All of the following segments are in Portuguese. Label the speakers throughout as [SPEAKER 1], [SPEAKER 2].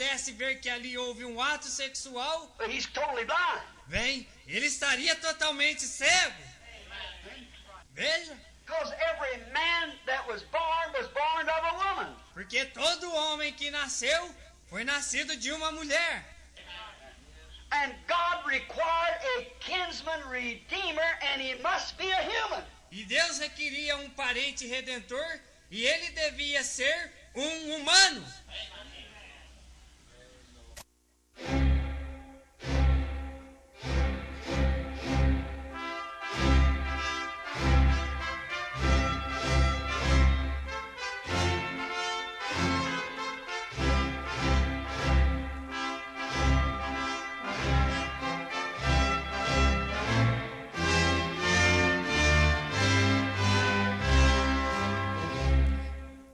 [SPEAKER 1] pudesse ver que ali houve um ato sexual,
[SPEAKER 2] he's totally blind.
[SPEAKER 1] bem, ele estaria totalmente cego. Veja,
[SPEAKER 2] Because every man that was born of a woman.
[SPEAKER 1] porque todo homem que nasceu foi nascido de uma mulher.
[SPEAKER 2] And God required a kinsman redeemer, and he must be a human.
[SPEAKER 1] E Deus requeria um parente redentor e ele devia ser um humano.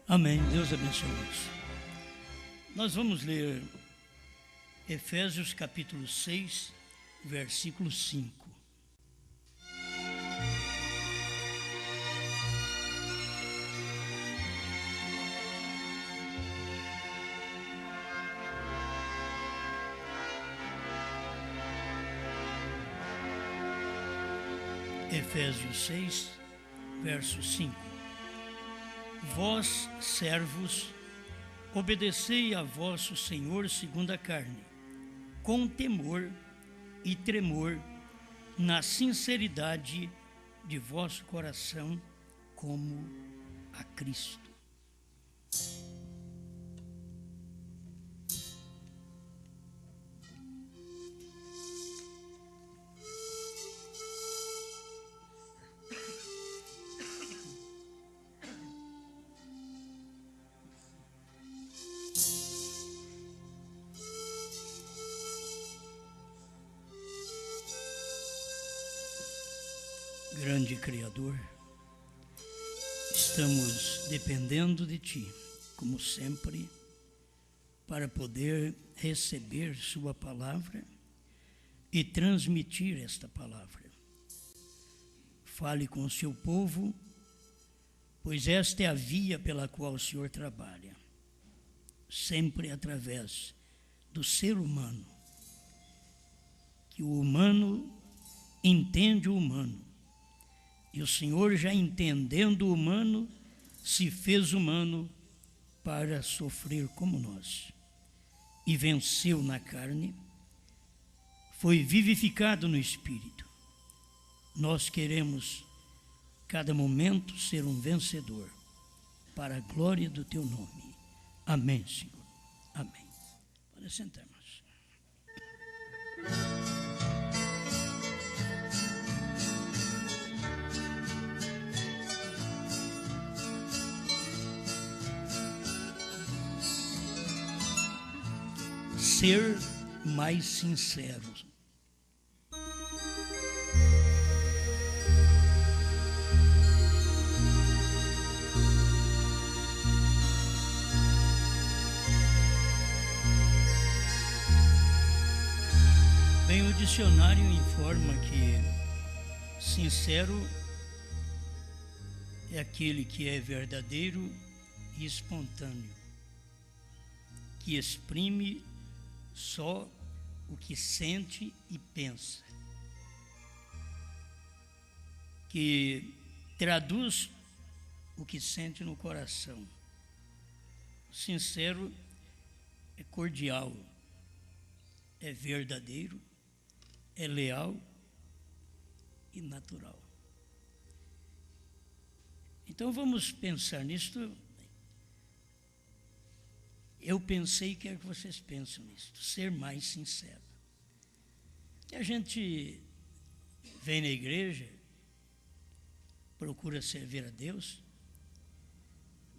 [SPEAKER 3] Amém. Deus abençoe-nos. Nós vamos ler Efésios capítulo 6, versículo 5. Efésios 6, verso 5. Vós, servos, obedecei a vosso Senhor segundo a carne, com temor e tremor, na sinceridade de vosso coração, como a Cristo. Grande Criador, estamos dependendo de Ti, como sempre, para poder receber Sua palavra e transmitir esta palavra. Fale com o Seu povo, pois esta é a via pela qual o Senhor trabalha, sempre através do ser humano, que o humano entende o humano. E o Senhor, já entendendo o humano, se fez humano para sofrer como nós. E venceu na carne, foi vivificado no Espírito. Nós queremos, cada momento, ser um vencedor, para a glória do Teu nome. Amém, Senhor. Amém. Pode sentar, irmãos. Ser mais sincero. Bem, o dicionário informa que sincero é aquele que é verdadeiro e espontâneo, que exprime só o que sente e pensa, que traduz o que sente no coração. Sincero é cordial, é verdadeiro, é leal e natural. Então vamos pensar nisto. Eu pensei e quero que vocês pensem nisso, ser mais sincero. E a gente vem na igreja, procura servir a Deus,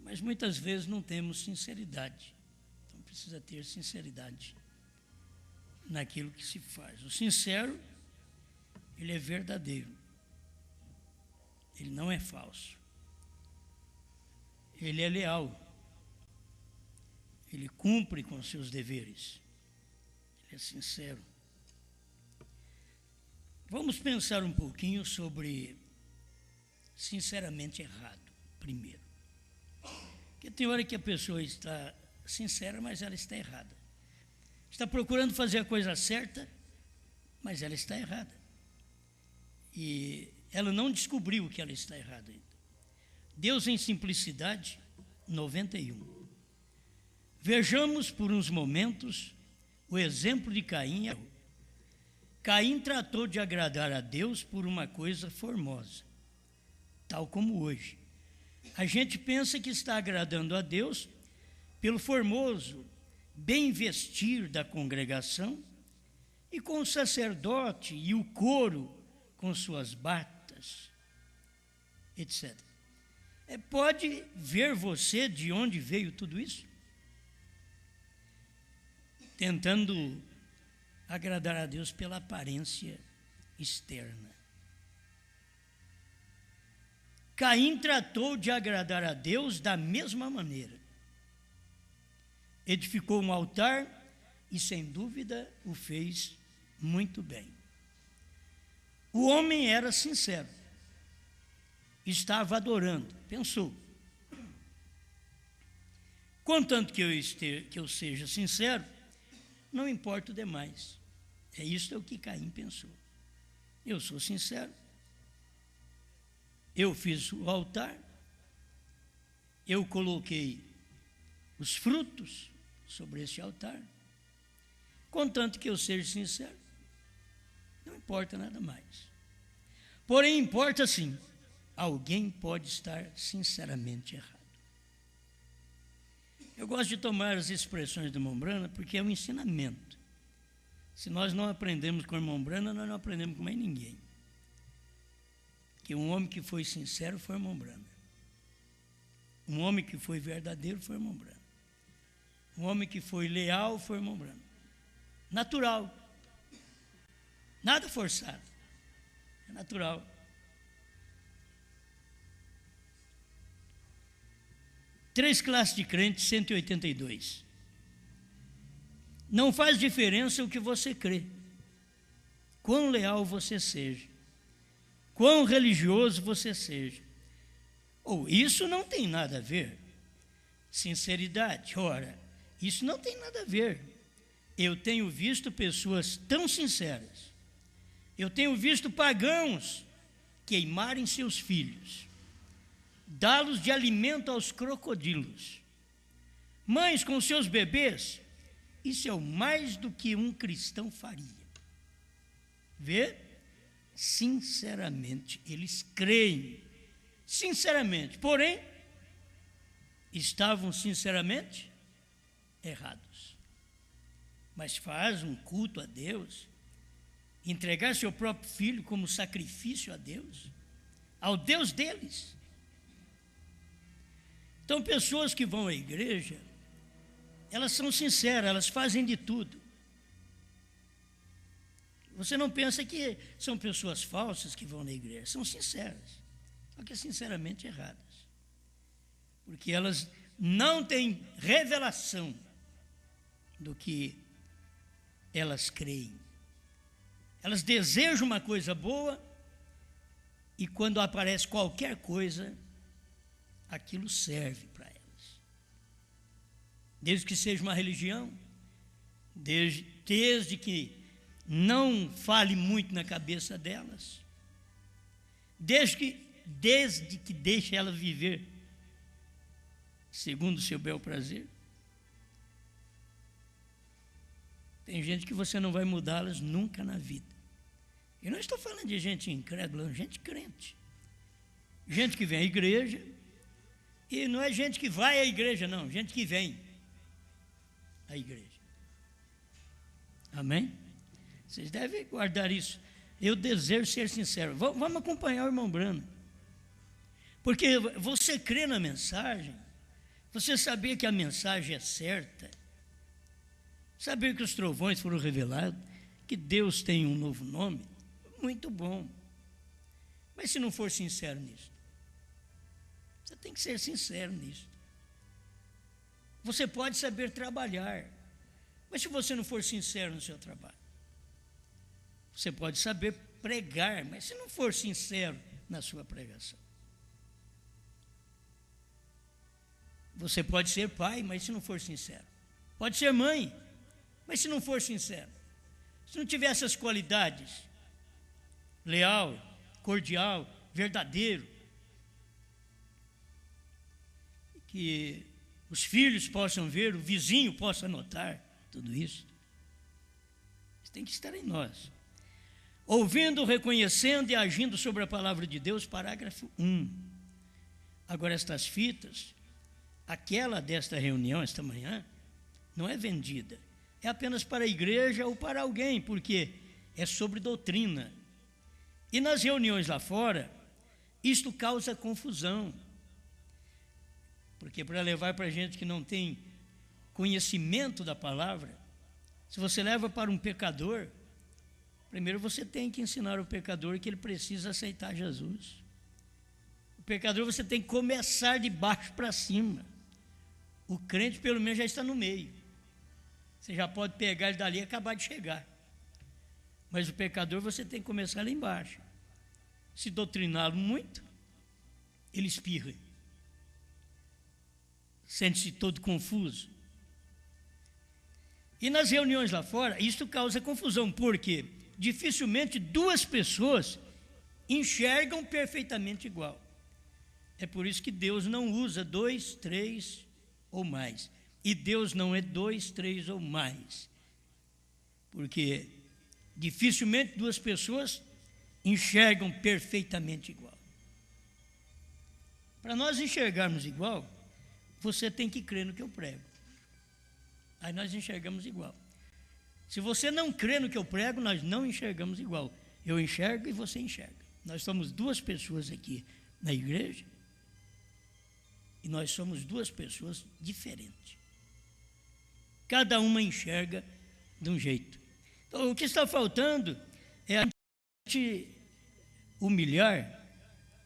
[SPEAKER 3] mas muitas vezes não temos sinceridade. Então precisa ter sinceridade naquilo que se faz. O sincero, ele é verdadeiro, ele não é falso, ele é leal. Ele cumpre com seus deveres. Ele é sincero. Vamos pensar um pouquinho sobre sinceramente errado, primeiro. Porque tem hora que a pessoa está sincera, mas ela está errada. está procurando fazer a coisa certa, mas ela está errada. E ela não descobriu que ela está errada ainda. Deus em simplicidade, 91. Vejamos por uns momentos o exemplo de Caim. Caim tratou de agradar a Deus por uma coisa formosa, tal como hoje. A gente pensa que está agradando a Deus pelo formoso bem vestir da congregação e com o sacerdote e o coro com suas batas, etc. Pode ver você de onde veio tudo isso? Tentando agradar a Deus pela aparência externa. Caim tratou de agradar a Deus da mesma maneira. Edificou um altar e, sem dúvida, o fez muito bem. O homem era sincero. Estava adorando, pensou. Contanto que eu seja sincero, não importa o demais. Isso é o que Caim pensou. Eu sou sincero. Eu fiz o altar. Eu coloquei os frutos sobre esse altar. Contanto que eu seja sincero, não importa nada mais. Porém, importa sim. Alguém pode estar sinceramente errado. Eu gosto de tomar as expressões do irmão Brana porque é um ensinamento. Se nós não aprendemos com o irmão Brana, nós não aprendemos com mais ninguém. Que um homem que foi sincero foi o irmão Brana. Um homem que foi verdadeiro foi o irmão Brana. Um homem que foi leal foi o irmão Brana. Natural. Nada forçado. É natural. Três classes de crentes, 182. Não faz diferença o que você crê, quão leal você seja, quão religioso você seja. Isso não tem nada a ver. Sinceridade, ora, isso não tem nada a ver. Eu tenho visto pessoas tão sinceras, eu tenho visto pagãos queimarem seus filhos, dá-los de alimento aos crocodilos, mães com seus bebês. Isso é o mais do que um cristão faria. Vê? Sinceramente, eles creem, sinceramente, porém, estavam sinceramente errados. Mas faz um culto a Deus, entregar seu próprio filho como sacrifício a Deus, ao Deus deles. Então, pessoas que vão à igreja, elas são sinceras, elas fazem de tudo. Você não pensa que são pessoas falsas que vão na igreja, são sinceras, só que sinceramente erradas. Porque elas não têm revelação do que elas creem. Elas desejam uma coisa boa e quando aparece qualquer coisa, aquilo serve para elas. Desde que seja uma religião, desde que não fale muito na cabeça delas, desde que deixe elas viver segundo o seu bel prazer. Tem gente que você não vai mudá-las nunca na vida. Eu não estou falando de gente incrédula, gente crente. Gente que vem à igreja, e não é gente que vai à igreja, não, gente que vem à igreja. Amém? Vocês devem guardar isso. Eu desejo ser sincero. Vamos acompanhar o irmão Brana. Porque você crê na mensagem, você sabia que a mensagem é certa, saber que os trovões foram revelados, que Deus tem um novo nome, muito bom. Mas se não for sincero nisso, você tem que ser sincero nisso. Você pode saber trabalhar, mas se você não for sincero no seu trabalho, você pode saber pregar, mas se não for sincero na sua pregação. Você pode ser pai, mas se não for sincero. Pode ser mãe, Mas se não for sincero, se não tiver essas qualidades, leal, cordial, verdadeiro, que os filhos possam ver, o vizinho possa notar tudo isso, isso tem que estar em nós. Ouvindo, reconhecendo e agindo sobre a palavra de Deus, parágrafo 1. Agora, estas fitas, aquela desta reunião, esta manhã, não é vendida, é apenas para a igreja ou para alguém, porque é sobre doutrina. E nas reuniões lá fora, isto causa confusão, porque para levar para gente que não tem conhecimento da palavra, se você leva para um pecador, primeiro você tem que ensinar o pecador que ele precisa aceitar Jesus. O pecador você tem que começar de baixo para cima. O crente pelo menos já está no meio. Você já pode pegar ele dali e acabar de chegar. Mas o pecador você tem que começar lá embaixo. Se doutriná-lo muito, ele espirra. Sente-se todo confuso. E nas reuniões lá fora, isso causa confusão, porque dificilmente duas pessoas enxergam perfeitamente igual. É por isso que Deus não usa 2, 3 ou mais. E Deus não é 2, 3 ou mais. Porque dificilmente duas pessoas enxergam perfeitamente igual. Para nós enxergarmos igual, você tem que crer no que eu prego. Aí nós enxergamos igual. Se você não crê no que eu prego, nós não enxergamos igual. Eu enxergo e você enxerga. Nós somos duas pessoas aqui na igreja e nós somos duas pessoas diferentes. Cada uma enxerga de um jeito. Então, o que está faltando é a gente humilhar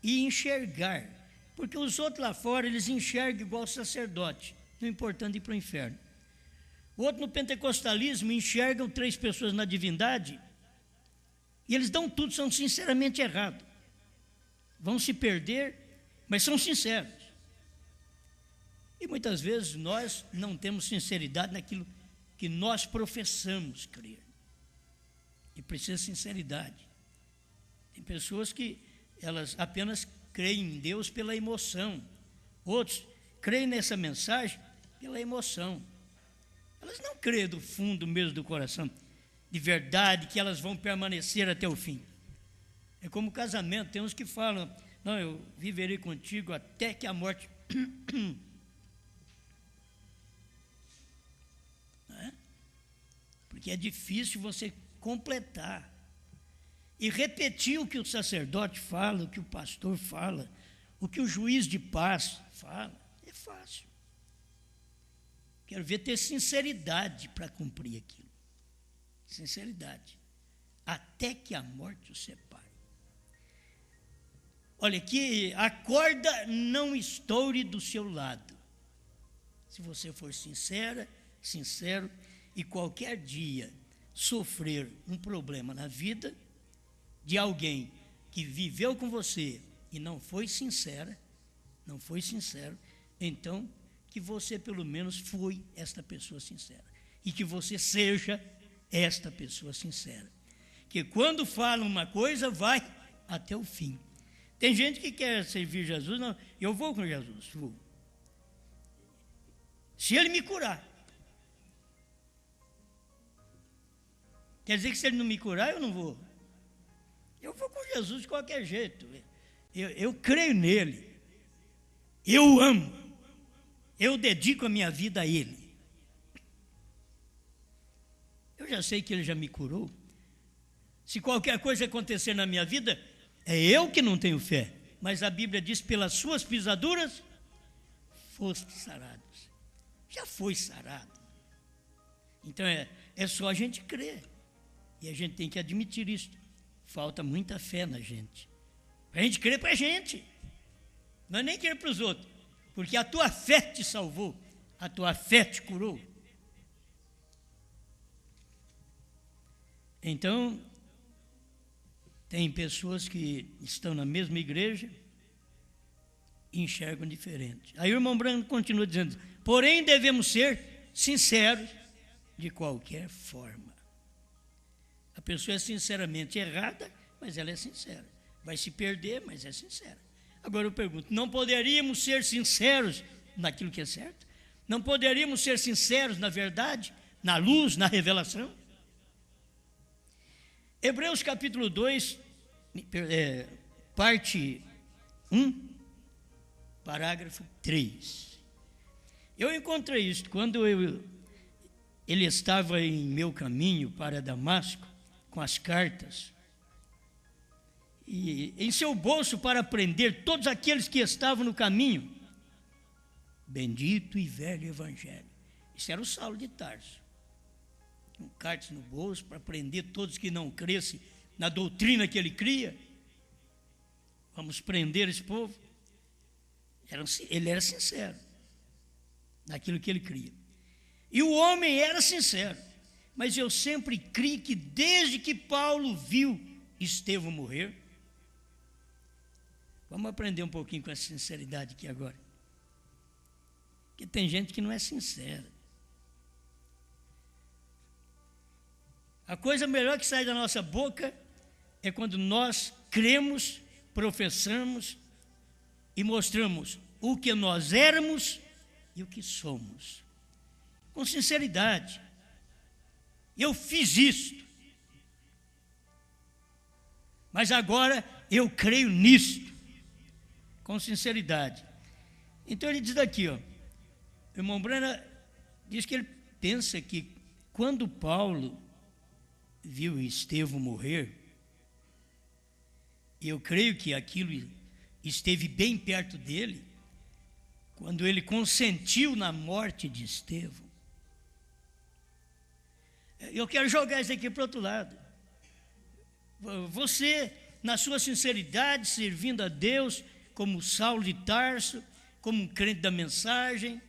[SPEAKER 3] e enxergar. Porque os outros lá fora, eles enxergam igual sacerdote, não importando ir para o inferno. O outro no pentecostalismo enxergam 3 pessoas na divindade e eles dão tudo, são sinceramente errados. Vão se perder, mas são sinceros. E muitas vezes nós não temos sinceridade naquilo que nós professamos crer. E precisa de sinceridade. Tem pessoas que elas apenas creem em Deus pela emoção. Outros creem nessa mensagem pela emoção. Elas não creem do fundo mesmo do coração, de verdade, que elas vão permanecer até o fim. É como casamento, tem uns que falam, não, eu viverei contigo até que a morte... Porque é difícil você completar e repetir o que o sacerdote fala, o que o pastor fala, o que o juiz de paz fala. É fácil. Quero ver ter sinceridade para cumprir aquilo. Sinceridade. Até que a morte o separe. Olha, que a corda não estoure do seu lado. Se você for sincero, e qualquer dia sofrer um problema na vida de alguém que viveu com você e não foi sincero, então que você pelo menos foi esta pessoa sincera. E que você seja esta pessoa sincera. Que quando fala uma coisa, vai até o fim. Tem gente que quer servir Jesus, não, eu vou com Jesus, vou. Se ele me curar. Quer dizer que se ele não me curar, eu não vou. Eu vou com Jesus de qualquer jeito. Eu creio nele. Eu o amo. Eu dedico a minha vida a ele. Eu já sei que ele já me curou. Se qualquer coisa acontecer na minha vida, é eu que não tenho fé. Mas a Bíblia diz, pelas suas pisaduras, foste sarados. Já foi sarado. Então é só a gente crer. E a gente tem que admitir isso. Falta muita fé na gente. Para a gente crer para a gente. Não é nem crer para os outros. Porque a tua fé te salvou. A tua fé te curou. Então, tem pessoas que estão na mesma igreja e enxergam diferente. Aí o irmão Branco continua dizendo, porém devemos ser sinceros de qualquer forma. A pessoa é sinceramente errada, mas ela é sincera. Vai se perder, mas é sincera. Agora eu pergunto, não poderíamos ser sinceros naquilo que é certo? Não poderíamos ser sinceros na verdade, na luz, na revelação? Hebreus capítulo 2, parte 1, parágrafo 3. Eu encontrei isso quando ele estava em meu caminho para Damasco, com as cartas, e em seu bolso para prender todos aqueles que estavam no caminho. Bendito e velho evangelho. Isso era o Saulo de Tarso. Com cartas no bolso para prender todos que não crescem na doutrina que ele cria. Vamos prender esse povo. Ele era sincero naquilo que ele cria. E o homem era sincero. Mas eu sempre criei que desde que Paulo viu Estevão morrer, vamos aprender um pouquinho com essa sinceridade aqui agora. Porque tem gente que não é sincera. A coisa melhor que sai da nossa boca é quando nós cremos, professamos e mostramos o que nós éramos e o que somos. Com sinceridade. Eu fiz isto. Mas agora eu creio nisto. Com sinceridade. Então ele diz aqui, ó. O irmão Brana diz que ele pensa que quando Paulo viu Estevão morrer, eu creio que aquilo esteve bem perto dele, quando ele consentiu na morte de Estevão. Eu quero jogar isso aqui para o outro lado. Você, na sua sinceridade, servindo a Deus, como Saulo de Tarso, como um crente da mensagem,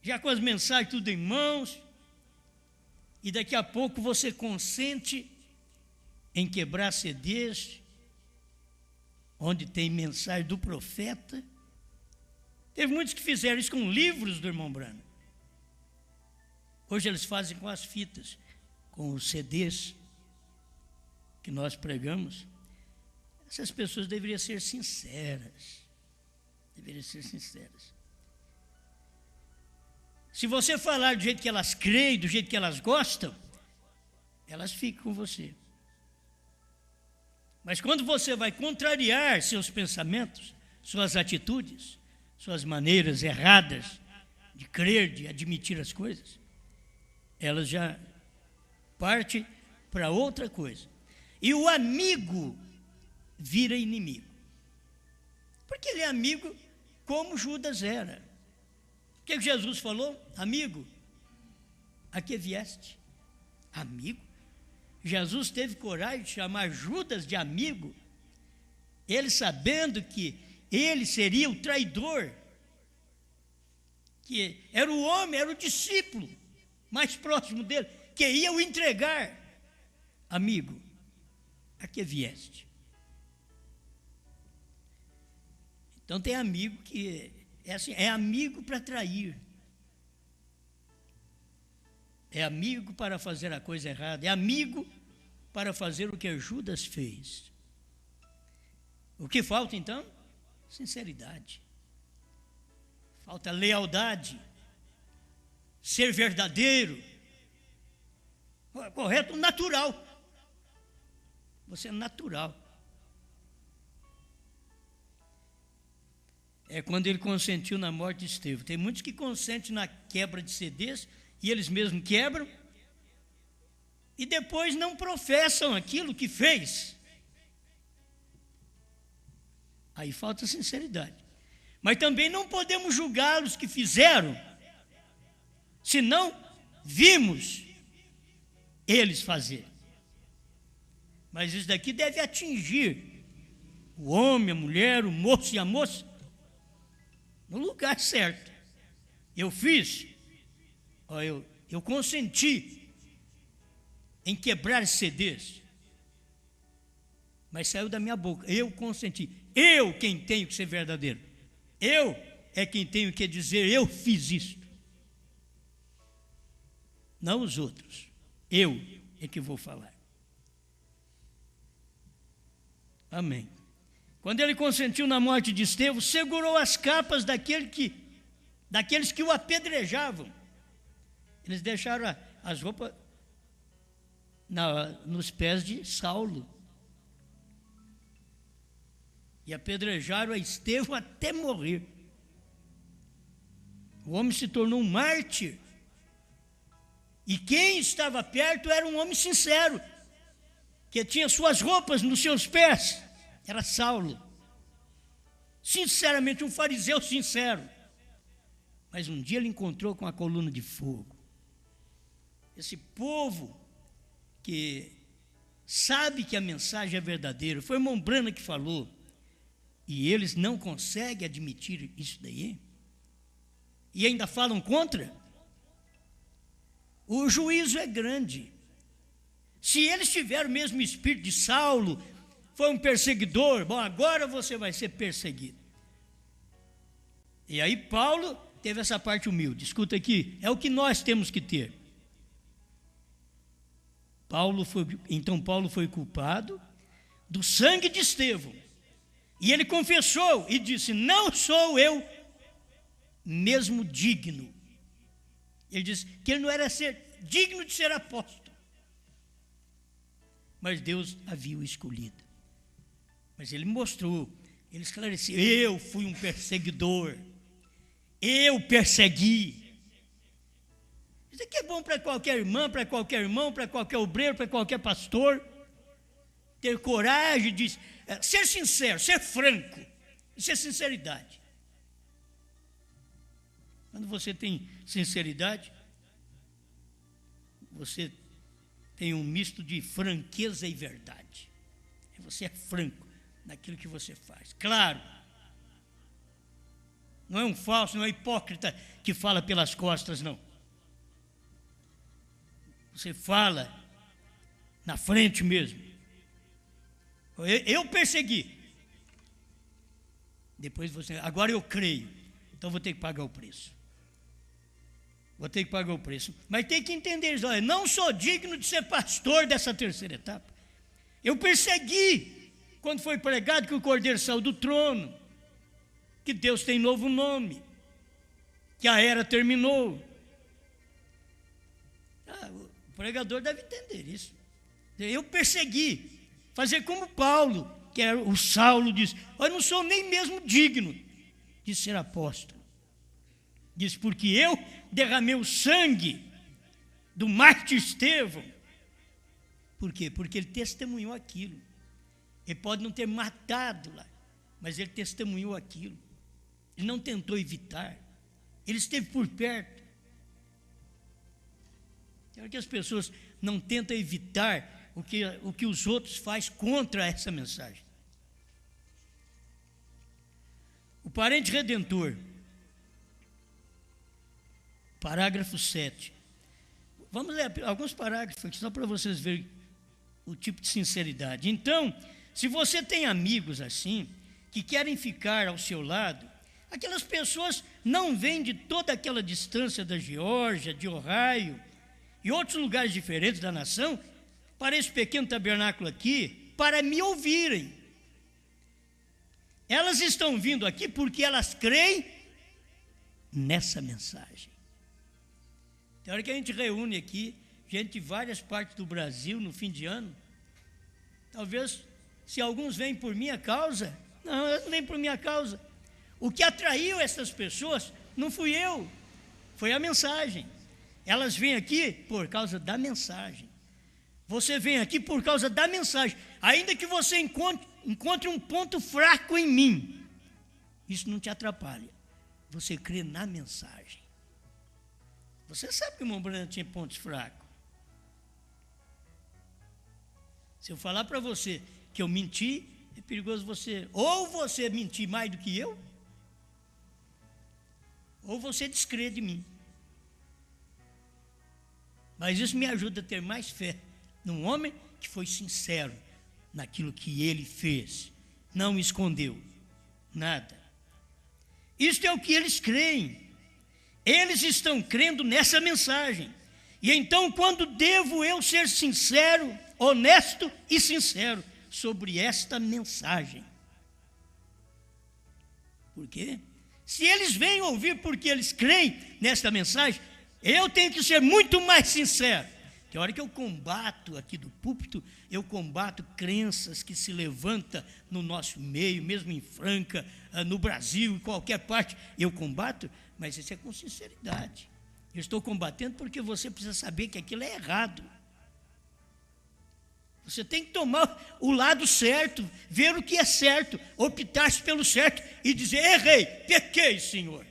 [SPEAKER 3] já com as mensagens tudo em mãos, e daqui a pouco você consente em quebrar CDs, onde tem mensagem do profeta. Teve muitos que fizeram isso com livros do irmão Brana. Hoje eles fazem com as fitas, com os CDs que nós pregamos. Essas pessoas deveriam ser sinceras. Deveriam ser sinceras. Se você falar do jeito que elas creem, do jeito que elas gostam, elas ficam com você. Mas quando você vai contrariar seus pensamentos, suas atitudes, suas maneiras erradas de crer, de admitir as coisas, elas já partem para outra coisa. E o amigo vira inimigo. Porque ele é amigo como Judas era. O que Jesus falou? Amigo, a que vieste? Amigo? Jesus teve coragem de chamar Judas de amigo, ele sabendo que ele seria o traidor, que era o homem, era o discípulo mais próximo dele, que ia o entregar. Amigo, a que vieste? Então tem amigo que é assim, é amigo para trair, é amigo para fazer a coisa errada, é amigo para fazer o que Judas fez. O que falta então? Sinceridade. Falta lealdade, ser verdadeiro, correto, natural. Você é natural. É quando ele consentiu na morte de Estevão. Tem muitos que consentem na quebra de CDs e eles mesmos quebram e depois não professam aquilo que fez. Aí falta sinceridade. Mas também não podemos julgar os que fizeram, se não vimos eles fazer. Mas isso daqui deve atingir o homem, a mulher, o moço e a moça no lugar certo. Eu fiz, eu consenti em quebrar CDs, mas saiu da minha boca, eu consenti. Eu quem tenho que ser verdadeiro. Eu é quem tenho que dizer, eu fiz isto. não os outros. Eu é que vou falar. Amém. Quando ele consentiu na morte de Estevão, segurou as capas daqueles que o apedrejavam. Eles deixaram as roupas nos pés de Saulo. E apedrejaram a Estevão até morrer. O homem se tornou um mártir. E quem estava perto era um homem sincero, que tinha suas roupas nos seus pés. Era Saulo. Sinceramente, um fariseu sincero. Mas um dia ele encontrou com a coluna de fogo. Esse povo que sabe que a mensagem é verdadeira, foi Mombrana que falou, e eles não conseguem admitir isso daí, e ainda falam contra. O juízo é grande. Se eles tiveram o mesmo espírito de Saulo, foi um perseguidor, bom, agora você vai ser perseguido. E aí Paulo teve essa parte humilde. Escuta aqui, é o que nós temos que ter. Paulo foi culpado do sangue de Estevão. E ele confessou e disse: não sou eu mesmo digno. Ele disse que ele não era digno de ser apóstolo. Mas Deus havia o escolhido. Mas ele mostrou, ele esclareceu: eu fui um perseguidor. Eu persegui. Isso aqui é bom para qualquer irmã, para qualquer irmão, para qualquer obreiro, para qualquer pastor. Ter coragem de ser sincero, ser franco. Isso é sinceridade. Quando você tem sinceridade, você tem um misto de franqueza e verdade. Você é franco naquilo que você faz. Claro, não é um falso, não é hipócrita que fala pelas costas, não. Você fala na frente mesmo. Eu persegui. Depois agora eu creio. Então vou ter que pagar o preço. Vou ter que pagar o preço. Mas tem que entender isso. Olha, não sou digno de ser pastor dessa terceira etapa. Eu persegui quando foi pregado que o Cordeiro saiu do trono, que Deus tem novo nome, que a era terminou. O pregador deve entender isso. Eu persegui, fazer como Paulo, que era o Saulo, disse: eu não sou nem mesmo digno de ser apóstolo. Diz: porque eu derramei o sangue do mártir Estevão. Por quê? Porque ele testemunhou aquilo. Ele pode não ter matado lá, mas ele testemunhou aquilo. Ele não tentou evitar. Ele esteve por perto. Claro que as pessoas não tentam evitar o que os outros fazem contra essa mensagem. O parente redentor, parágrafo 7. Vamos ler alguns parágrafos aqui, só para vocês verem o tipo de sinceridade. Então, se você tem amigos assim, que querem ficar ao seu lado, aquelas pessoas não vêm de toda aquela distância da Geórgia, de Ohio e outros lugares diferentes da nação, para esse pequeno tabernáculo aqui, para me ouvirem. Elas estão vindo aqui porque elas creem nessa mensagem. Tem hora que a gente reúne aqui gente de várias partes do Brasil no fim de ano. Talvez, se alguns vêm por minha causa, não, elas não vêm por minha causa. O que atraiu essas pessoas não fui eu, foi a mensagem. Elas vêm aqui por causa da mensagem. Você vem aqui por causa da mensagem. Ainda que você encontre um ponto fraco em mim, isso não te atrapalha. Você crê na mensagem. Você sabe que o irmão Brando tinha pontos fracos. Se eu falar para você que eu menti, é perigoso você, ou você mentir mais do que eu, ou você descrer de mim. Mas isso me ajuda a ter mais fé num homem que foi sincero naquilo que ele fez, não escondeu nada. Isto é o que eles creem. Eles estão crendo nessa mensagem. E então, quando devo eu ser sincero, honesto e sincero sobre esta mensagem? Por quê? Se eles vêm ouvir porque eles creem nesta mensagem, eu tenho que ser muito mais sincero. Que a hora que eu combato aqui do púlpito, eu combato crenças que se levantam no nosso meio, mesmo em Franca, no Brasil, em qualquer parte, eu combato, mas isso é com sinceridade. Eu estou combatendo porque você precisa saber que aquilo é errado. Você tem que tomar o lado certo, ver o que é certo, optar pelo certo e dizer: errei, pequei, Senhor.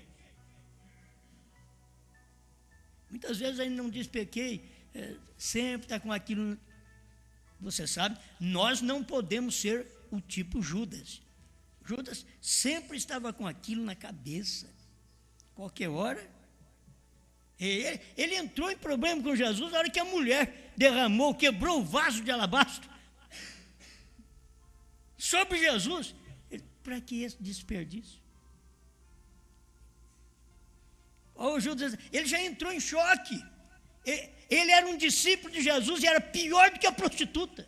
[SPEAKER 3] Muitas vezes a gente não diz pequei, sempre está com aquilo. Você sabe, nós não podemos ser o tipo Judas. Judas sempre estava com aquilo na cabeça. Qualquer hora. Ele entrou em problema com Jesus na hora que a mulher derramou, quebrou o vaso de alabastro sobre Jesus. Para que esse desperdício? O Judas, ele já entrou em choque. Ele era um discípulo de Jesus e era pior do que a prostituta.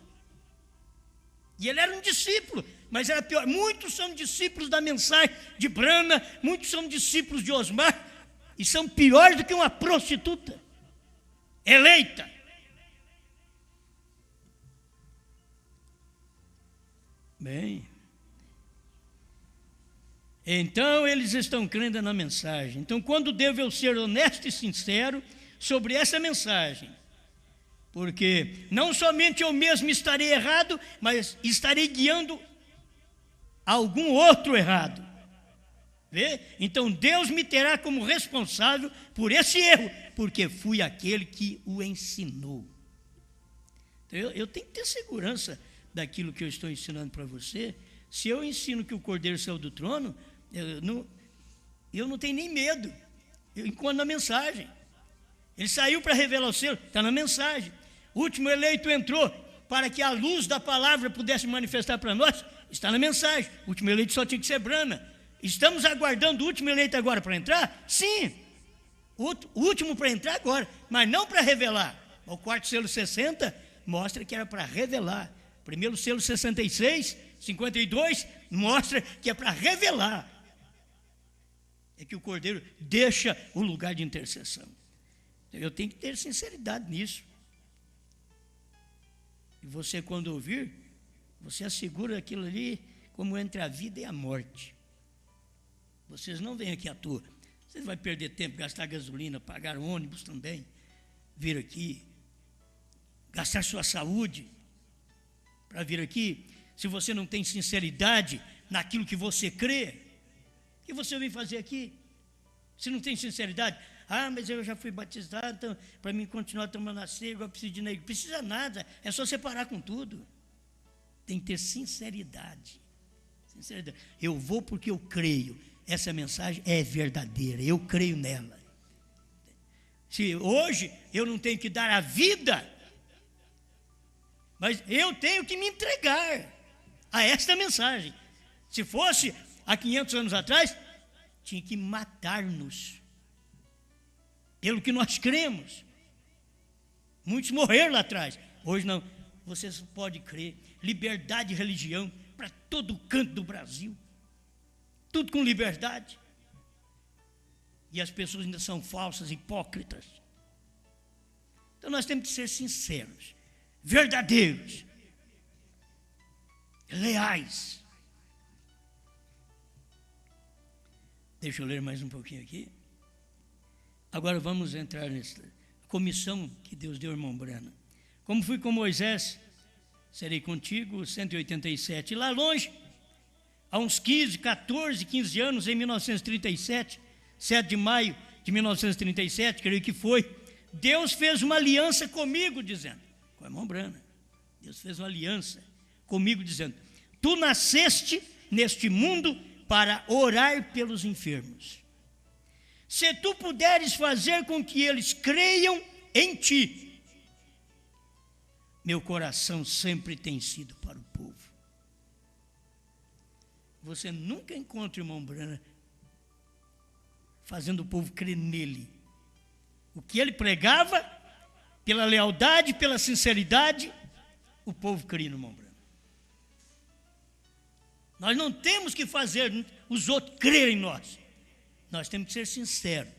[SPEAKER 3] E ele era um discípulo, mas era pior. Muitos são discípulos da mensagem de Brana, muitos são discípulos de Osmar, e são piores do que uma prostituta eleita. Bem, então eles estão crendo na mensagem. Então, quando devo eu ser honesto e sincero sobre essa mensagem? Porque não somente eu mesmo estarei errado, mas estarei guiando algum outro errado. Vê? Então Deus me terá como responsável por esse erro, porque fui aquele que o ensinou. Então, eu tenho que ter segurança daquilo que eu estou ensinando para você. Se eu ensino que o Cordeiro saiu do trono, eu não tenho nem medo. Eu encontro na mensagem. Ele saiu para revelar o selo, está na mensagem. O último eleito entrou para que a luz da palavra pudesse manifestar para nós, está na mensagem. O último eleito só tinha que ser Brana. Estamos aguardando o último eleito agora para entrar? Sim, o último para entrar agora, mas não para revelar. O quarto selo 60 mostra que era para revelar. Primeiro selo 66, 52 mostra que é para revelar. É que o Cordeiro deixa o lugar de intercessão. Eu tenho que ter sinceridade nisso. E você, quando ouvir, você assegura aquilo ali como entre a vida e a morte. Vocês não vêm aqui à toa. Você vai perder tempo, gastar gasolina, pagar ônibus também, vir aqui, gastar sua saúde para vir aqui. Se você não tem sinceridade naquilo que você crê, o que você vem fazer aqui? Se não tem sinceridade, mas eu já fui batizado, então, para mim continuar tomando a ceia, eu preciso de negro. Precisa nada, é só separar com tudo. Tem que ter sinceridade. Eu vou porque eu creio. Essa mensagem é verdadeira, eu creio nela. Se hoje eu não tenho que dar a vida, mas eu tenho que me entregar a esta mensagem. Se fosse há 500 anos atrás, tinha que matar-nos pelo que nós cremos. Muitos morreram lá atrás. Hoje não. Vocês podem crer. Liberdade de religião para todo canto do Brasil. Tudo com liberdade. E as pessoas ainda são falsas, hipócritas. Então nós temos que ser sinceros, verdadeiros, leais. Deixa eu ler mais um pouquinho aqui. Agora vamos entrar nessa comissão que Deus deu ao irmão Brana. Como fui com Moisés, serei contigo, 187. E lá longe, há uns 15 anos, em 1937, 7 de maio de 1937, creio que foi, Deus fez uma aliança comigo, dizendo, com o irmão Brana, Deus fez uma aliança comigo, dizendo, tu nasceste neste mundo para orar pelos enfermos. Se tu puderes fazer com que eles creiam em ti, meu coração sempre tem sido para o povo. Você nunca encontra o irmão Brana fazendo o povo crer nele. O que ele pregava pela lealdade, pela sinceridade, o povo cria no irmão Branham. Nós não temos que fazer os outros crerem em nós. Nós temos que ser sinceros,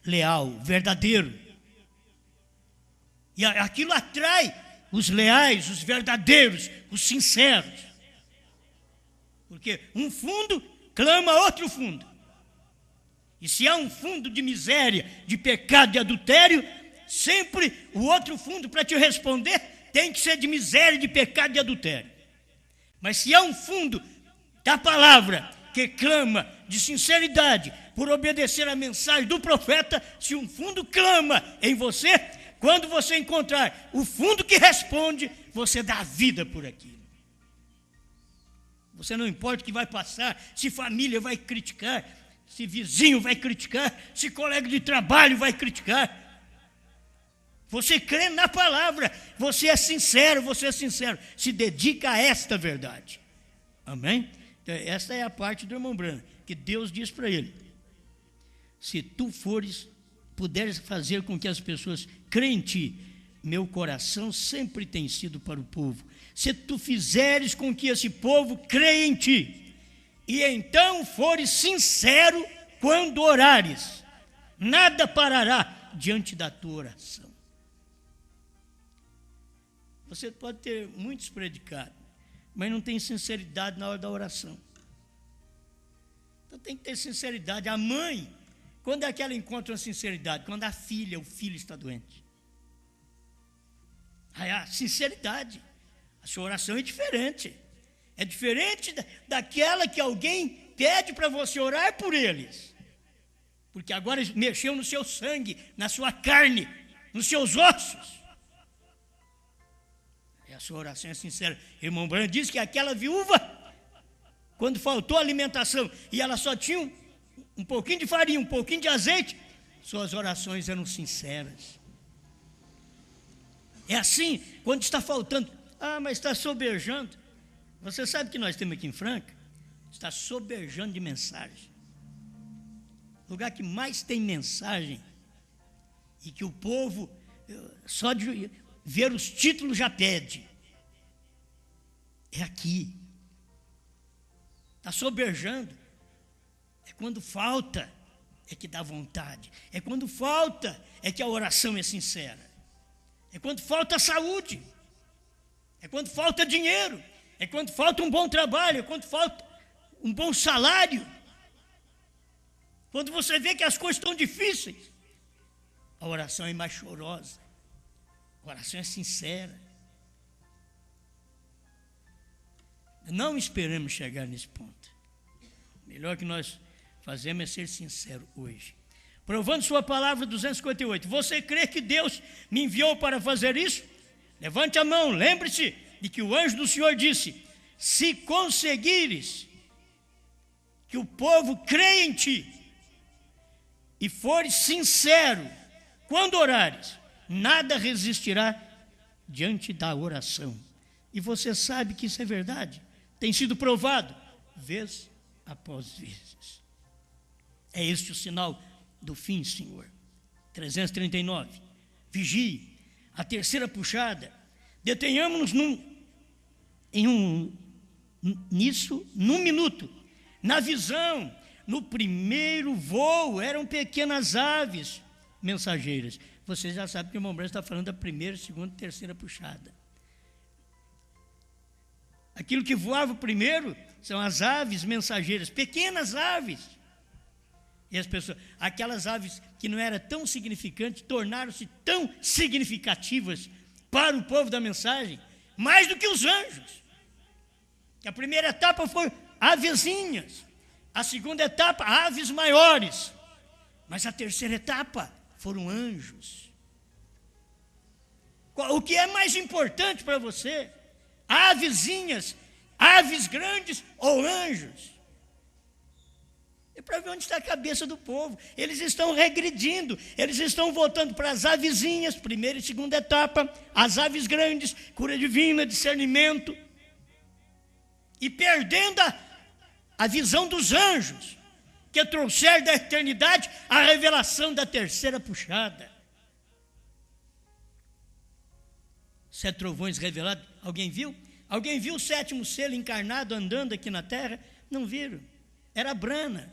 [SPEAKER 3] leal, verdadeiro. E aquilo atrai os leais, os verdadeiros, os sinceros. Porque um fundo clama outro fundo. E se há um fundo de miséria, de pecado, de adultério, sempre o outro fundo para te responder tem que ser de miséria, de pecado, de adultério. Mas se há um fundo da palavra que clama de sinceridade por obedecer a mensagem do profeta, se um fundo clama em você, quando você encontrar o fundo que responde, você dá vida por aquilo. Você não importa o que vai passar, se família vai criticar, se vizinho vai criticar, se colega de trabalho vai criticar. Você crê na palavra, você é sincero, se dedica a esta verdade. Amém? Então, esta é a parte do irmão Branham, que Deus diz para ele: se tu puderes fazer com que as pessoas creem em ti, meu coração sempre tem sido para o povo. Se tu fizeres com que esse povo creia em ti, e então fores sincero quando orares, nada parará diante da tua oração. Você pode ter muitos predicados, mas não tem sinceridade na hora da oração. Então tem que ter sinceridade. A mãe, quando é que ela encontra uma sinceridade? Quando a filha, o filho está doente. Aí a sinceridade. A sua oração é diferente. É diferente daquela que alguém pede para você orar por eles. Porque agora mexeu no seu sangue, na sua carne, nos seus ossos. E a sua oração é sincera. Irmão Branham diz que aquela viúva, quando faltou alimentação e ela só tinha um pouquinho de farinha, um pouquinho de azeite, suas orações eram sinceras. É assim, quando está faltando, mas está sobejando. Você sabe que nós temos aqui em Franca? Está sobejando de mensagem. O lugar que mais tem mensagem e que o povo, só de ver os títulos já pede, é aqui. Está sobejando. É quando falta, é que dá vontade. É quando falta, é que a oração é sincera. É quando falta saúde. É quando falta dinheiro. É quando falta um bom trabalho. É quando falta um bom salário. Quando você vê que as coisas estão difíceis, a oração é mais chorosa. A oração é sincera. Não esperamos chegar nesse ponto. O melhor que nós fazemos é ser sincero hoje. Provando sua palavra, 258. Você crê que Deus me enviou para fazer isso? Levante a mão, lembre-se de que o anjo do Senhor disse: se conseguires que o povo creia em ti e fores sincero quando orares, nada resistirá diante da oração. E você sabe que isso é verdade. Tem sido provado vez após vezes. É este o sinal do fim, Senhor. 339. Vigie. A terceira puxada. Detenhamos-nos nisso num minuto. Na visão, no primeiro voo, eram pequenas aves mensageiras. Você já sabe que o irmão Branham está falando da primeira, segunda e terceira puxada. Aquilo que voava primeiro são as aves mensageiras, pequenas aves. E as pessoas, aquelas aves que não eram tão significantes, tornaram-se tão significativas para o povo da mensagem, mais do que os anjos. A primeira etapa foi avezinhas, a segunda etapa, aves maiores, mas a terceira etapa foram anjos. O que é mais importante para você? Avezinhas, aves grandes ou anjos? É para ver onde está a cabeça do povo. Eles estão regredindo, eles estão voltando para as avezinhas, primeira e segunda etapa, as aves grandes, cura divina, discernimento, e perdendo a visão dos anjos, que trouxeram da eternidade a revelação da terceira puxada. 7 trovões revelados. Alguém viu? Alguém viu o 7º selo encarnado andando aqui na terra? Não viram. Era Brana.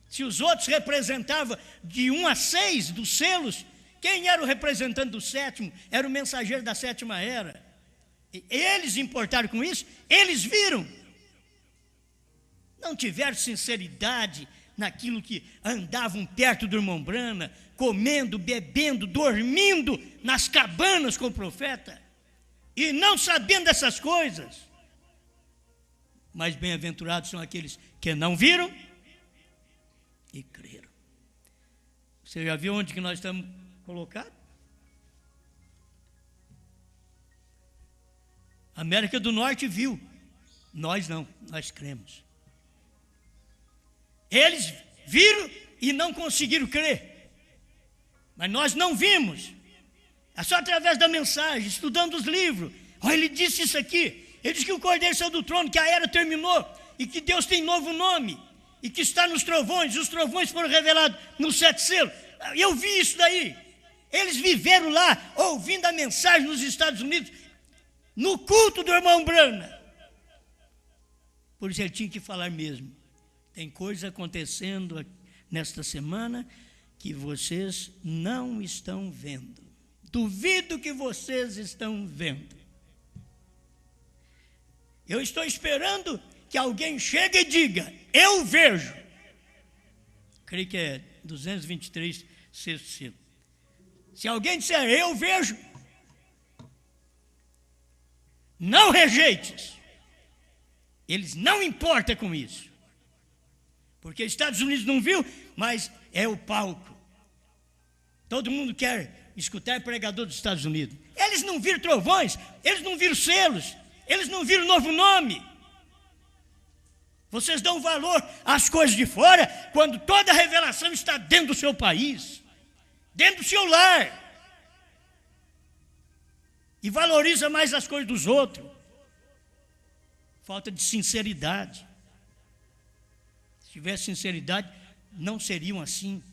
[SPEAKER 3] Se os outros representavam de 1 a 6 dos selos, quem era o representante do 7º? Era o mensageiro da 7ª era. Eles importaram com isso, eles viram. Não tiveram sinceridade naquilo que andavam perto do irmão Brana, comendo, bebendo, dormindo nas cabanas com o profeta, e não sabendo dessas coisas. Mas bem-aventurados são aqueles que não viram e creram. Você já viu onde que nós estamos colocados? A América do Norte viu, nós não, nós cremos. Eles viram e não conseguiram crer, mas nós não vimos. É só através da mensagem, estudando os livros. Olha, ele disse isso aqui, ele disse que o Cordeiro saiu do trono, que a era terminou, e que Deus tem novo nome, e que está nos trovões, os trovões foram revelados nos 7 selos. Eu vi isso daí. Eles viveram lá, ouvindo a mensagem nos Estados Unidos, no culto do irmão Brana. Por isso ele tinha que falar mesmo. Tem coisa acontecendo nesta semana que vocês não estão vendo. Duvido que vocês estão vendo. Eu estou esperando que alguém chegue e diga, eu vejo. Creio que é 223, 6º selo. Se alguém disser, eu vejo, não rejeites. Eles não importam com isso. Porque os Estados Unidos não viu, mas é o palco. Todo mundo quer escutar pregador dos Estados Unidos. Eles não viram trovões, eles não viram selos, eles não viram novo nome. Vocês dão valor às coisas de fora, quando toda a revelação está dentro do seu país, dentro do seu lar. E valoriza mais as coisas dos outros. Falta de sinceridade. Se tivesse sinceridade, não seriam assim.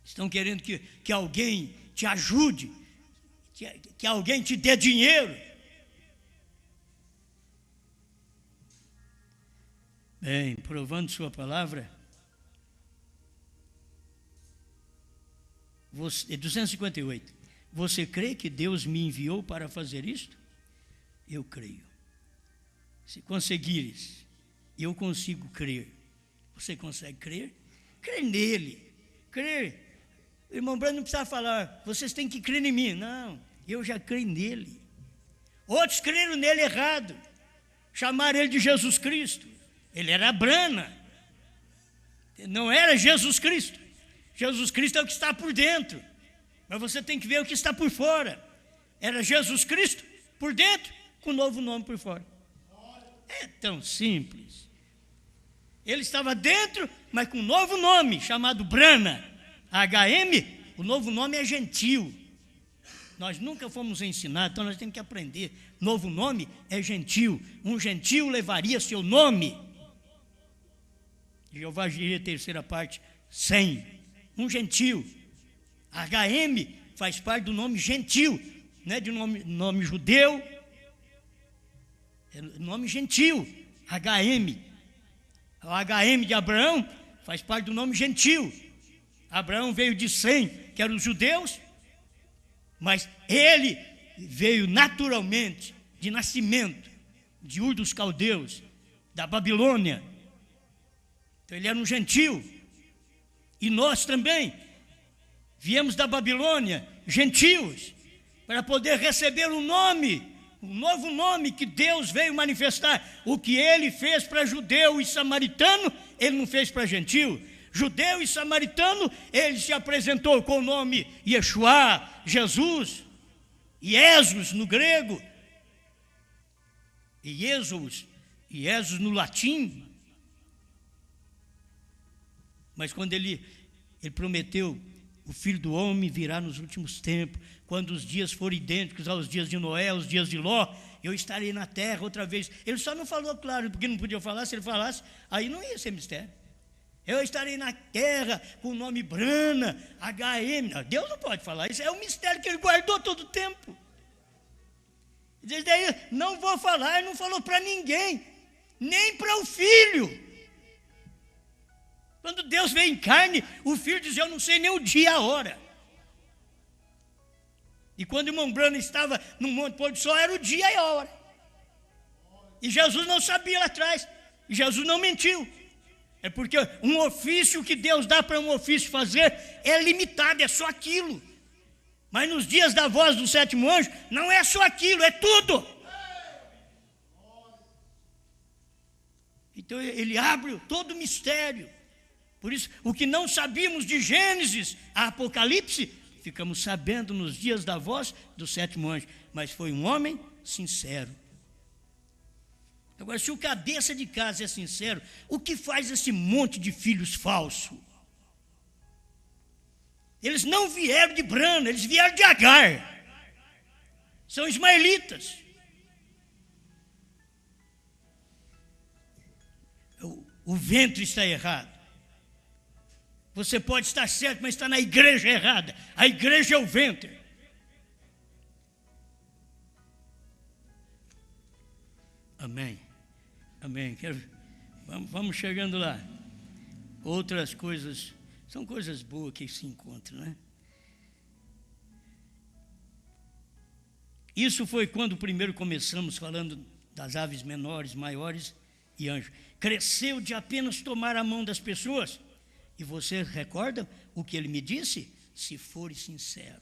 [SPEAKER 3] Estão querendo que alguém te ajude, que alguém te dê dinheiro. Bem, provando sua palavra, 258. Você crê que Deus me enviou para fazer isto? Eu creio. Se conseguires, eu consigo crer. Você consegue crer? Crer nele. Crer. O irmão Brano não precisa falar, vocês têm que crer em mim. Não, eu já creio nele. Outros creram nele errado. Chamaram ele de Jesus Cristo. Ele era Brana. Não era Jesus Cristo. Jesus Cristo é o que está por dentro. Mas você tem que ver o que está por fora. Era Jesus Cristo por dentro, com um novo nome por fora. É tão simples. Ele estava dentro, mas com um novo nome, chamado Brana. HM, o novo nome é gentil. Nós nunca fomos ensinados, então nós temos que aprender. Novo nome é gentil. Um gentil levaria seu nome. Jeová diria, terceira parte, 100. Um gentil. HM faz parte do nome gentil, não é de nome judeu, é nome gentil. HM. O HM de Abraão faz parte do nome gentil. Abraão veio de Sem, que eram os judeus, mas ele veio naturalmente, de nascimento, de Ur dos Caldeus, da Babilônia. Então ele era um gentil. E nós também viemos da Babilônia, gentios, para poder receber um nome, um novo nome que Deus veio manifestar. O que ele fez para judeu e samaritano, ele não fez para gentil. Judeu e samaritano, ele se apresentou com o nome Yeshua, Jesus, Iesus no grego, e Jesus no latim. Mas quando ele prometeu, o Filho do Homem virá nos últimos tempos, quando os dias forem idênticos aos dias de Noé, aos dias de Ló, eu estarei na terra outra vez. Ele só não falou claro, porque não podia falar. Se ele falasse, aí não ia ser mistério. Eu estarei na terra com o nome Brana, HM. Não, Deus não pode falar, isso é um mistério que ele guardou todo o tempo. Desde aí, não vou falar, ele não falou para ninguém, nem para o filho. Quando Deus veio em carne, o filho dizia, eu não sei nem o dia e a hora. E quando o irmão Brana estava no Monte Pôr do Sol, era o dia e a hora. E Jesus não sabia lá atrás, e Jesus não mentiu. É porque um ofício que Deus dá para um ofício fazer é limitado, é só aquilo. Mas nos dias da voz do sétimo anjo, não é só aquilo, é tudo. Então ele abre todo o mistério. Por isso, o que não sabíamos de Gênesis a Apocalipse, ficamos sabendo nos dias da voz do sétimo anjo. Mas foi um homem sincero. Agora, se o cabeça de casa é sincero, o que faz esse monte de filhos falsos? Eles não vieram de Brana, eles vieram de Agar. São ismaelitas. O ventre está errado. Você pode estar certo, mas está na igreja errada. A igreja é o ventre. Amém. Amém. Vamos chegando lá. Outras coisas, são coisas boas que se encontram, né? Isso foi quando primeiro começamos falando das aves menores, maiores e anjos. Cresceu de apenas tomar a mão das pessoas. E você recorda o que ele me disse? Se fores sincero.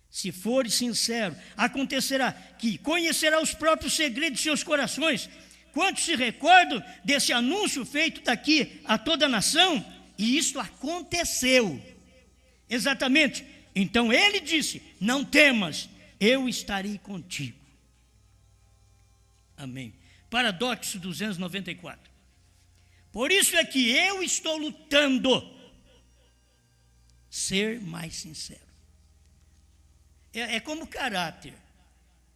[SPEAKER 3] Se fores sincero, acontecerá que conhecerá os próprios segredos de seus corações. Quantos se recordam desse anúncio feito daqui a toda a nação? E isto aconteceu. Exatamente. Então ele disse, não temas, eu estarei contigo. Amém. Paradoxo 294. Por isso é que eu estou lutando ser mais sincero. É como caráter.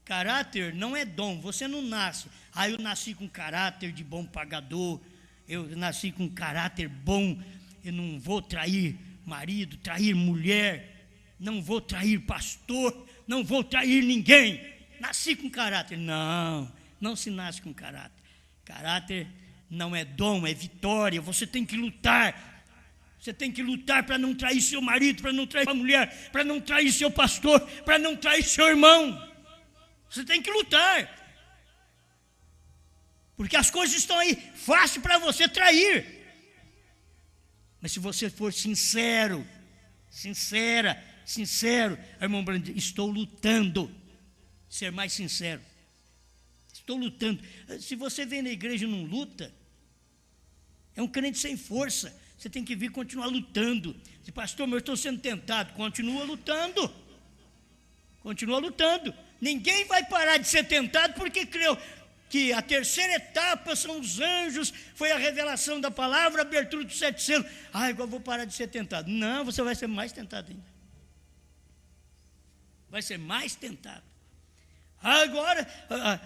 [SPEAKER 3] Caráter não é dom, você não nasce. Eu nasci com caráter de bom pagador, eu nasci com caráter bom, eu não vou trair marido, trair mulher, não vou trair pastor, não vou trair ninguém. Nasci com caráter. Não se nasce com caráter. Caráter não é dom, é vitória. Você tem que lutar. Você tem que lutar para não trair seu marido, para não trair sua mulher, para não trair seu pastor, para não trair seu irmão. Você tem que lutar. Porque as coisas estão aí, fácil para você trair. Mas se você for sincero, irmão Brando, estou lutando. Ser mais sincero. Estou lutando. Se você vem na igreja e não luta, é um crente sem força. Você tem que vir continuar lutando. Se pastor, mas eu estou sendo tentado. Continua lutando. Continua lutando. Ninguém vai parar de ser tentado porque creu que a terceira etapa são os anjos, foi a revelação da palavra, a abertura dos 7 selos. Agora vou parar de ser tentado. Não, você vai ser mais tentado ainda. Vai ser mais tentado. Agora,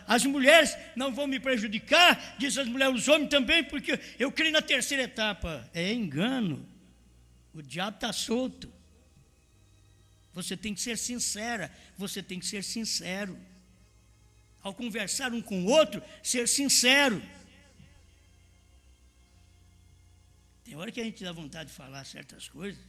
[SPEAKER 3] as mulheres não vão me prejudicar, diz as mulheres, os homens também, porque eu creio na terceira etapa. É engano. O diabo está solto. Você tem que ser sincera, você tem que ser sincero. Ao conversar um com o outro, ser sincero. Tem hora que a gente dá vontade de falar certas coisas.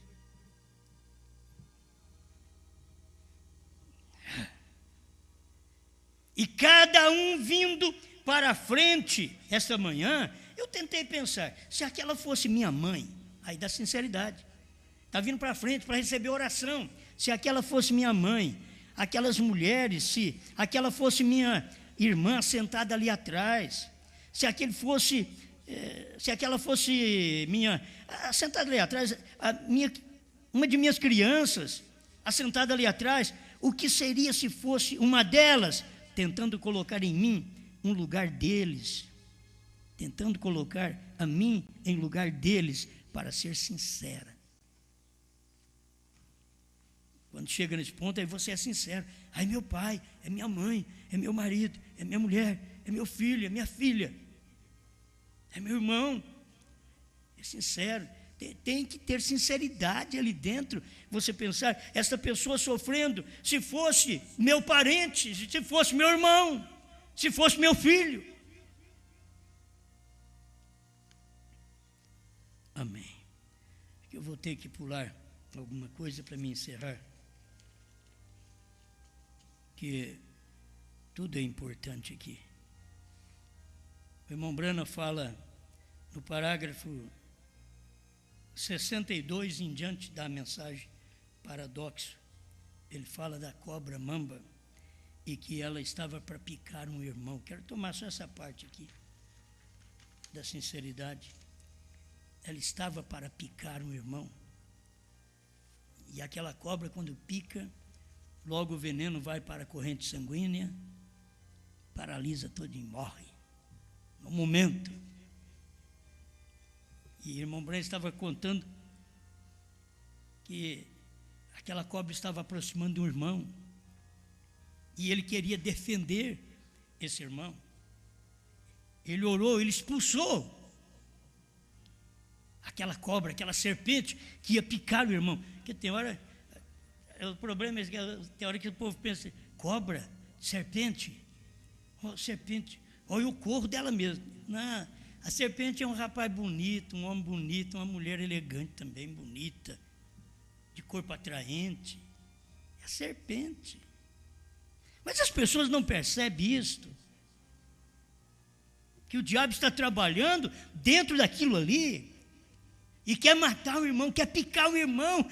[SPEAKER 3] E cada um vindo para a frente, esta manhã, eu tentei pensar, se aquela fosse minha mãe, aí dá sinceridade, está vindo para frente para receber oração, se aquela fosse minha mãe, aquelas mulheres, se aquela fosse minha irmã sentada ali atrás, se aquela fosse minha, sentada ali atrás, uma de minhas crianças, assentada ali atrás, o que seria se fosse uma delas, tentando colocar em mim um lugar deles, tentando colocar a mim em lugar deles, para ser sincera. Quando chega nesse ponto, aí você é sincero. Aí meu pai, é minha mãe, é meu marido, é minha mulher, é meu filho, é minha filha, é meu irmão. É sincero. Tem que ter sinceridade ali dentro. Você pensar, essa pessoa sofrendo, se fosse meu parente, se fosse meu irmão, se fosse meu filho. Amém. Eu vou ter que pular alguma coisa para me encerrar, que tudo é importante aqui. O irmão Brana fala no parágrafo 62 em diante da mensagem Paradoxo. Ele fala da cobra mamba e que ela estava para picar um irmão. Quero tomar só essa parte aqui, da sinceridade. Ela estava para picar um irmão. E aquela cobra, quando pica, logo o veneno vai para a corrente sanguínea, paralisa todo e morre. No momento. E o irmão Branham estava contando que aquela cobra estava aproximando de um irmão e ele queria defender esse irmão. Ele orou, ele expulsou aquela cobra, aquela serpente que ia picar o irmão. Porque tem hora, o problema é que tem hora que o povo pensa, cobra, serpente, serpente, olha o corpo dela mesmo. Não, a serpente é um rapaz bonito, um homem bonito, uma mulher elegante também, bonita, de corpo atraente. É a serpente. Mas as pessoas não percebem isto. Que o diabo está trabalhando dentro daquilo ali e quer matar o irmão, quer picar o irmão.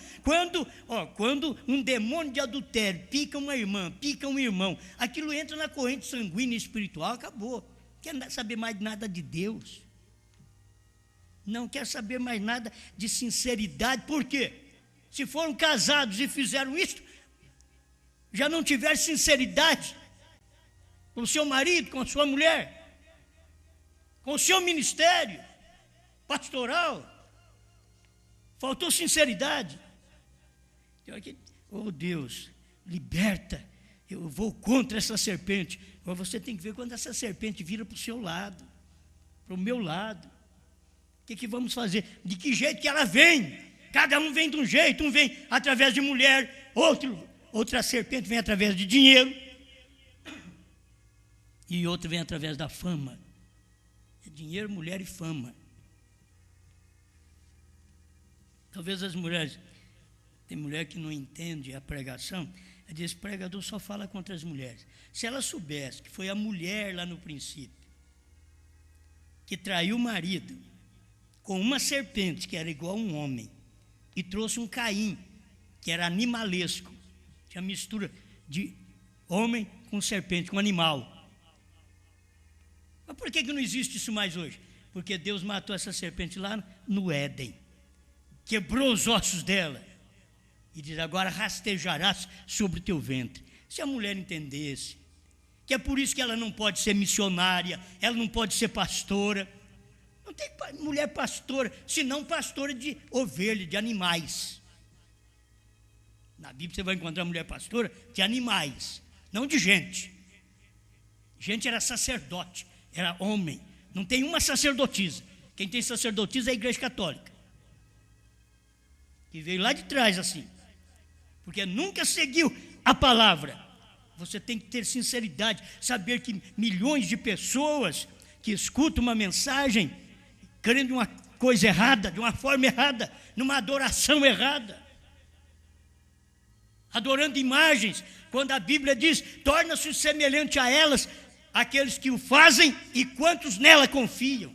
[SPEAKER 3] Quando um demônio de adultério pica uma irmã, pica um irmão, aquilo entra na corrente sanguínea espiritual, acabou. Quer saber mais nada de Deus. Não quer saber mais nada de sinceridade. Por quê? Se foram casados e fizeram isso, já não tiveram sinceridade com o seu marido, com a sua mulher, com o seu ministério pastoral, faltou sinceridade. Oh Deus, liberta, eu vou contra essa serpente. Mas você tem que ver quando essa serpente vira para o seu lado, para o meu lado. O que vamos fazer? De que jeito que ela vem? Cada um vem de um jeito, um vem através de mulher, outra serpente vem através de dinheiro, e outra vem através da fama. É dinheiro, mulher e fama. Talvez as mulheres, tem mulher que não entende a pregação, ela diz, o pregador só fala contra as mulheres. Se ela soubesse que foi a mulher lá no princípio, que traiu o marido com uma serpente, que era igual a um homem, e trouxe um Caim, que era animalesco, tinha mistura de homem com serpente, com animal. Mas por que não existe isso mais hoje? Porque Deus matou essa serpente lá no Éden, quebrou os ossos dela, e diz, agora rastejarás sobre o teu ventre. Se a mulher entendesse, que é por isso que ela não pode ser missionária, ela não pode ser pastora, não tem mulher pastora, senão pastora de ovelha, de animais. Na Bíblia você vai encontrar mulher pastora de animais, não de gente. Gente era sacerdote, era homem, não tem uma sacerdotisa. Quem tem sacerdotisa é a Igreja Católica, que veio lá de trás assim, porque nunca seguiu a palavra. Você tem que ter sinceridade, saber que milhões de pessoas que escutam uma mensagem crendo em uma coisa errada, de uma forma errada, numa adoração errada, adorando imagens, quando a Bíblia diz, torna-se semelhante a elas, aqueles que o fazem e quantos nela confiam.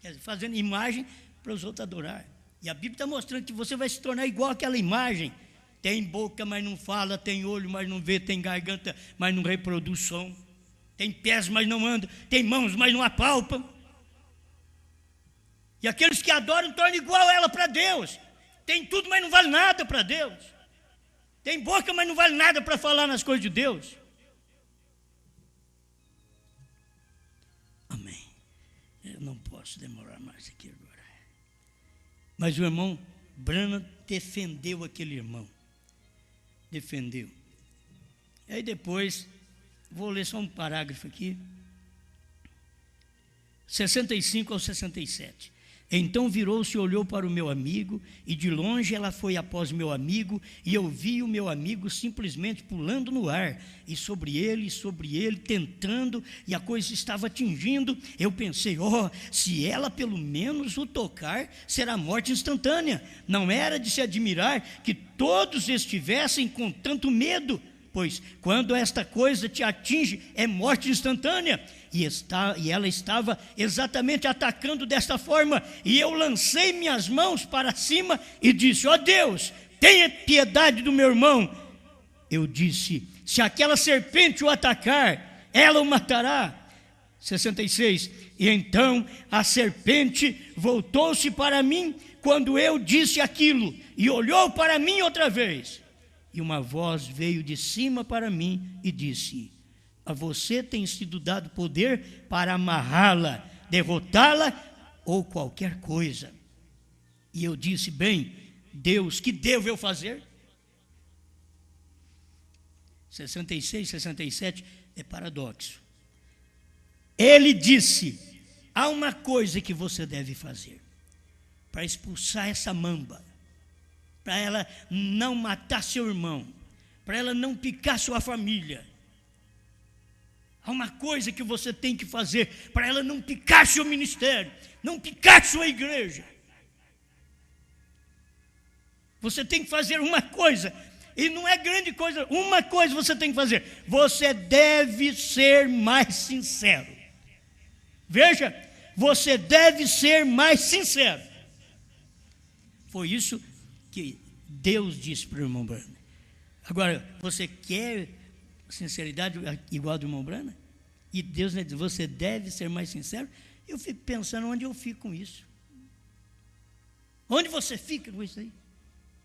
[SPEAKER 3] Quer dizer, fazendo imagem para os outros adorar. E a Bíblia está mostrando que você vai se tornar igual àquela imagem. Tem boca, mas não fala, tem olho, mas não vê, tem garganta, mas não reproduz som, tem pés, mas não anda, tem mãos, mas não apalpam. E aqueles que adoram tornam igual ela para Deus. Tem tudo, mas não vale nada para Deus. Tem boca, mas não vale nada para falar nas coisas de Deus. Amém. Eu não posso demorar mais aqui agora. Mas o irmão Branham defendeu aquele irmão. Defendeu. E aí depois, vou ler só um parágrafo aqui, 65 ao 67. Então virou-se e olhou para o meu amigo, e de longe ela foi após meu amigo, e eu vi o meu amigo simplesmente pulando no ar, e sobre ele, tentando, e a coisa estava atingindo. Eu pensei, se ela pelo menos o tocar, será morte instantânea. Não era de se admirar que todos estivessem com tanto medo, pois quando esta coisa te atinge, é morte instantânea. E ela estava exatamente atacando desta forma, e eu lancei minhas mãos para cima e disse, Deus, tenha piedade do meu irmão. Eu disse, se aquela serpente o atacar, ela o matará. 66, e então a serpente voltou-se para mim quando eu disse aquilo, e olhou para mim outra vez. E uma voz veio de cima para mim e disse, a você tem sido dado poder para amarrá-la, derrotá-la ou qualquer coisa. E eu disse, bem, Deus, que devo eu fazer? 66, 67 é paradoxo. Ele disse, há uma coisa que você deve fazer para expulsar essa mamba, para ela não matar seu irmão, para ela não picar sua família. Há uma coisa que você tem que fazer para ela não picar seu ministério, não picar sua igreja. Você tem que fazer uma coisa, e não é grande coisa, uma coisa você tem que fazer. Você deve ser mais sincero. Veja, você deve ser mais sincero. Foi isso que Deus disse para o irmão Brana. Agora, você quer sinceridade igual do irmão Brana? E Deus diz, você deve ser mais sincero. Eu fico pensando onde eu fico com isso. Onde você fica com isso aí?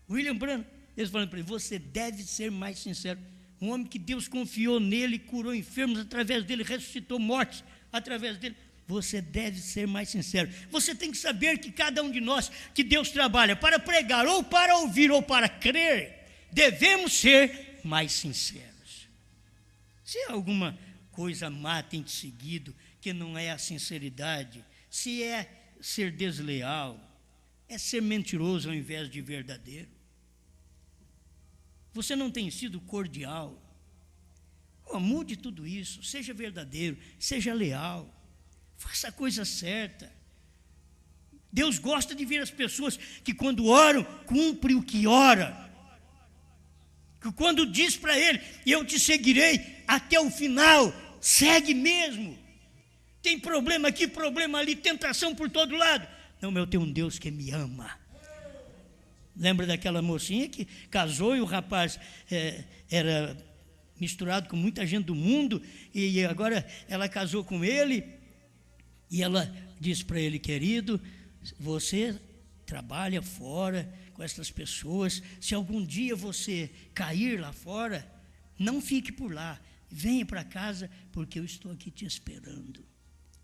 [SPEAKER 3] William Brana, eles falando para ele, você deve ser mais sincero. Um homem que Deus confiou nele, curou enfermos através dele, ressuscitou mortes através dele. Você deve ser mais sincero. Você tem que saber que cada um de nós, que Deus trabalha para pregar, ou para ouvir, ou para crer, devemos ser mais sinceros. Se alguma coisa má tem te seguido, que não é a sinceridade, se é ser desleal, é ser mentiroso ao invés de verdadeiro. Você não tem sido cordial. Mude tudo isso, seja verdadeiro, seja leal, faça a coisa certa. Deus gosta de ver as pessoas que quando oram, cumprem o que ora. Que quando diz para ele, eu te seguirei até o final, segue mesmo. Tem problema aqui, problema ali, tentação por todo lado. Não, eu tenho um Deus que me ama. Lembra daquela mocinha que casou e o rapaz era misturado com muita gente do mundo, e agora ela casou com ele, e ela disse para ele, querido, você trabalha fora com essas pessoas, se algum dia você cair lá fora, não fique por lá, venha para casa, porque eu estou aqui te esperando.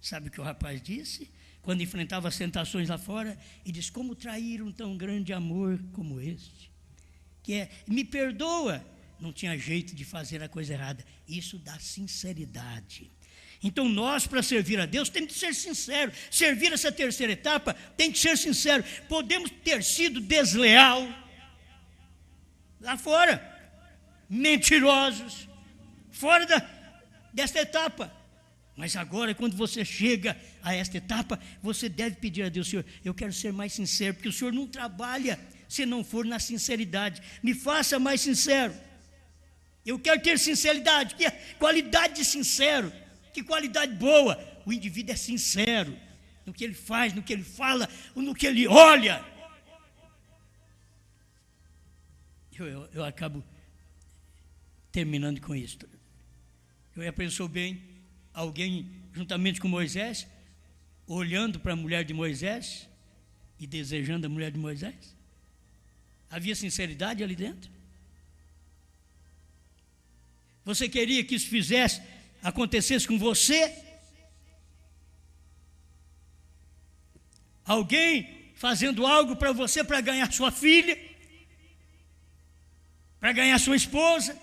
[SPEAKER 3] Sabe o que o rapaz disse? Quando enfrentava as tentações lá fora, ele disse, como trair um tão grande amor como este? Que é, me perdoa. Não tinha jeito de fazer a coisa errada. Isso dá sinceridade. Então nós, para servir a Deus, temos que ser sinceros. Servir essa terceira etapa, tem que ser sincero. Podemos ter sido desleal lá fora, mentirosos, fora desta etapa. Mas agora, quando você chega a esta etapa, você deve pedir a Deus, Senhor, eu quero ser mais sincero, porque o Senhor não trabalha se não for na sinceridade. Me faça mais sincero. Eu quero ter sinceridade, que qualidade de sincero, que qualidade boa. O indivíduo é sincero no que ele faz, no que ele fala, no que ele olha. Eu acabo terminando com isso. Eu já pensou bem, alguém juntamente com Moisés, olhando para a mulher de Moisés e desejando a mulher de Moisés? Havia sinceridade ali dentro? Você queria que isso acontecesse com você? Alguém fazendo algo para você para ganhar sua filha? Para ganhar sua esposa?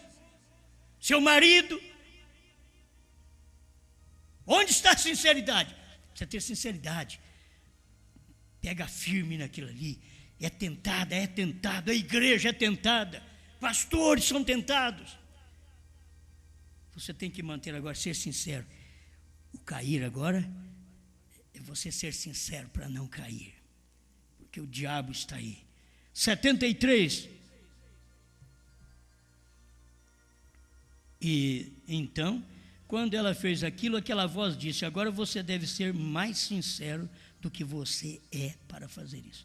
[SPEAKER 3] Seu marido? Onde está a sinceridade? Precisa ter sinceridade Pega firme naquilo ali. É tentado, a igreja é tentada, pastores são tentados. Você tem que manter agora, ser sincero. O cair agora é você ser sincero para não cair, porque o diabo está aí. 73. E então, quando ela fez aquilo, aquela voz disse: agora você deve ser mais sincero do que você é para fazer isso.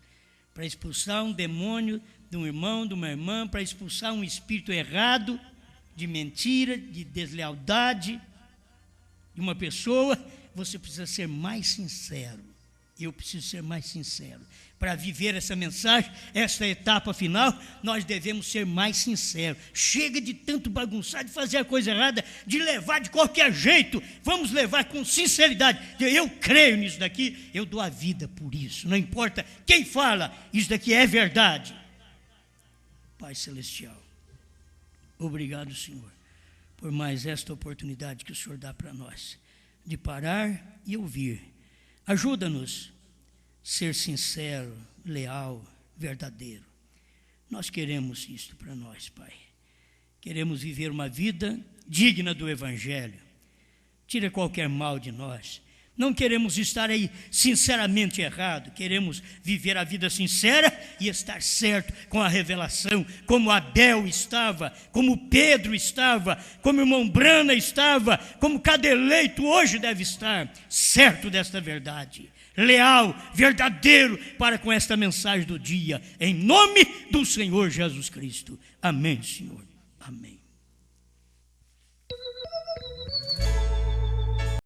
[SPEAKER 3] Para expulsar um demônio de um irmão, de uma irmã, para expulsar um espírito errado, de mentira, de deslealdade, de uma pessoa, você precisa ser mais sincero. Eu preciso ser mais sincero. Para viver essa mensagem, essa etapa final, nós devemos ser mais sinceros. Chega de tanto bagunçar, de fazer a coisa errada, de levar de qualquer jeito. Vamos levar com sinceridade. Eu creio nisso daqui, eu dou a vida por isso. Não importa quem fala, isso daqui é verdade. Pai Celestial, obrigado, Senhor, por mais esta oportunidade que o Senhor dá para nós, de parar e ouvir. Ajuda-nos ser sincero, leal, verdadeiro. Nós queremos isto para nós, Pai. Queremos viver uma vida digna do Evangelho. Tira qualquer mal de nós. Não queremos estar aí sinceramente errado. Queremos viver a vida sincera e estar certo com a revelação, como Abel estava, como Pedro estava, como o irmão Brana estava, como cada eleito hoje deve estar, certo desta verdade. Leal, verdadeiro para com esta mensagem do dia, em nome do Senhor Jesus Cristo. Amém, Senhor. Amém.